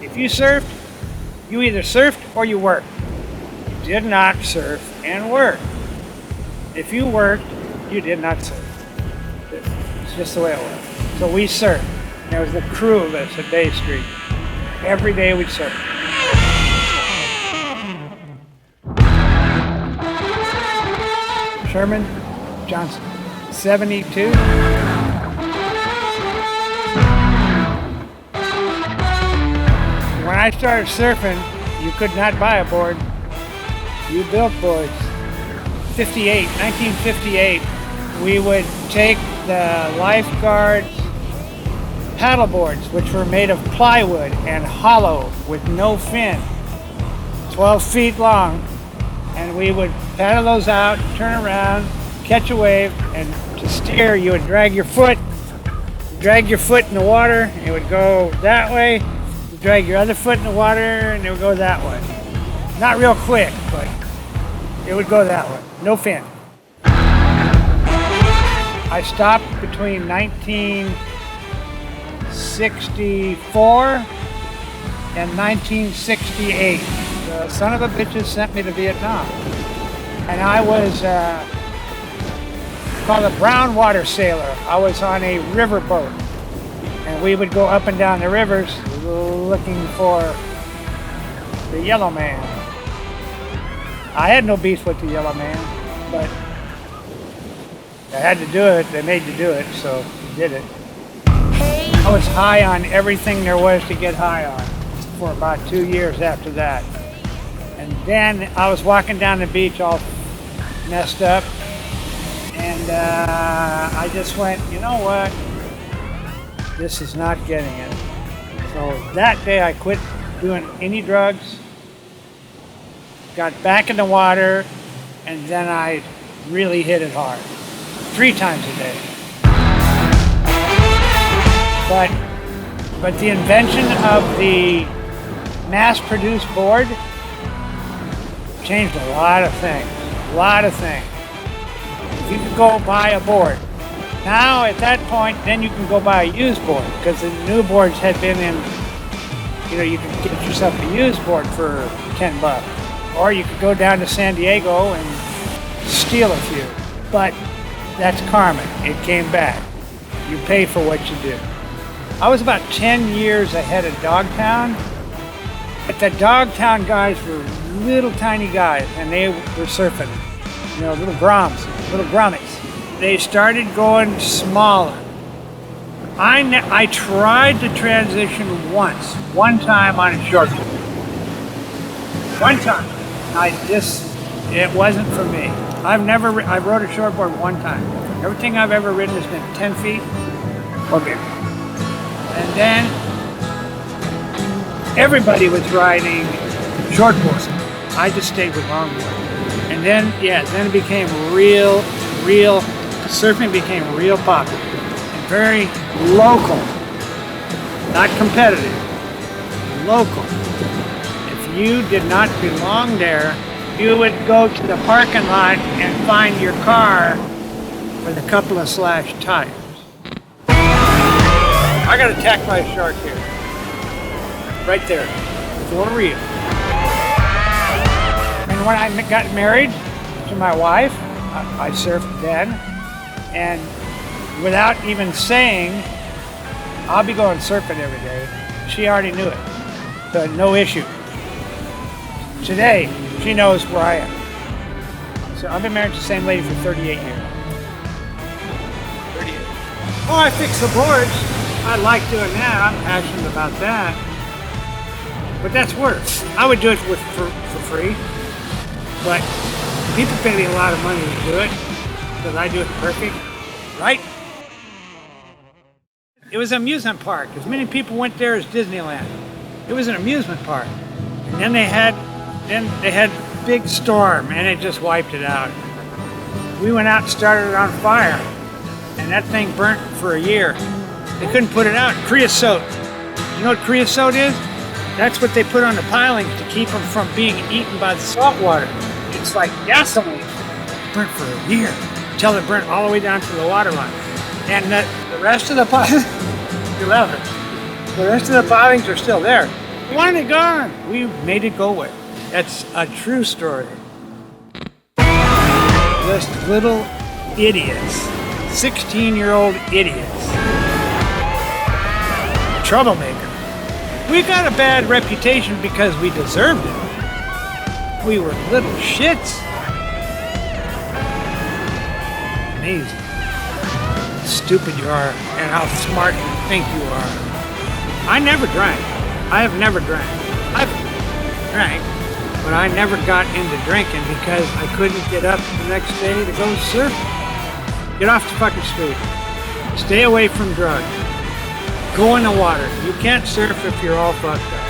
If you surfed, you either surfed or you worked. You did not surf and work. If you worked, you did not surf. It's just the way it was. So we surfed. There was the crew of us at Bay Street. Every day we'd surf. Sherman Johnson, 72. When I started surfing, you could not buy a board. You built boards. 1958, we would take the lifeguards' paddle boards, which were made of plywood and hollow with no fin, 12 feet long, and we would paddle those out, turn around, catch a wave, and to steer, you would drag your foot in the water, it would go that way. You drag your other foot in the water, and it would go that way. Not real quick, but it would go that way. No fin. I stopped between 1964 and 1968. The son of a bitches sent me to Vietnam. And I was called a brown water sailor. I was on a river boat. And we would go up and down the rivers looking for the yellow man. I had no beef with the yellow man, but I had to do it. They made you do it, so I did it. I was high on everything there was to get high on for about 2 years after that. And then I was walking down the beach all messed up, and I just went, you know what? This is not getting it. So that day I quit doing any drugs, got back in the water, and then I really hit it hard. 3 times a day. But the invention of the mass-produced board changed a lot of things. If you could go buy a board. Now, at that point, then you can go buy a used board, because the new boards had been in, you could get yourself a used board for $10. Or you could go down to San Diego and steal a few. But that's karma. It came back. You pay for what you do. I was about 10 years ahead of Dogtown. But the Dogtown guys were little tiny guys, and they were surfing. Little grommies. They started going smaller. I tried to transition one time on a short board. One time. It wasn't for me. I rode a shortboard one time. Everything I've ever ridden has been 10 feet or bigger. And then everybody was riding shortboards. I just stayed with longboard. And then it became real, surfing became real popular. And very local. Not competitive. Local. If you did not belong there, you would go to the parking lot and find your car with a couple of slashed tires. I got a tack-by shark here. Right there. For real. And when I got married to my wife, I surfed then, and without even saying, I'll be going surfing every day, she already knew it. So no issue. Today, she knows where I am. So I've been married to the same lady for 38 years. 38. Oh, I fix the boards. I like doing that. I'm passionate about that. But that's work. I would do it for free. But people pay me a lot of money to do it because I do it perfect. Right? It was an amusement park. As many people went there as Disneyland. It was an amusement park. And then they had big storm, and it just wiped it out. We went out and started it on fire, and that thing burnt for a year. They couldn't put it out. Creosote. You know what creosote is? That's what they put on the pilings to keep them from being eaten by the salt water. It's like gasoline. It burnt for a year until it burnt all the way down to the water line. And the rest of the pilings, you love it. The rest of the pilings are still there. One and gone. We made it go away. That's a true story. Just little idiots. 16-year-old idiots. Troublemaker. We got a bad reputation because we deserved it. We were little shits. Amazing. How stupid you are and how smart you think you are. I never drank. I have never drank. I've drank, but I never got into drinking because I couldn't get up the next day to go surfing. Get off the fucking street. Stay away from drugs. Go in the water. You can't surf if you're all fucked up.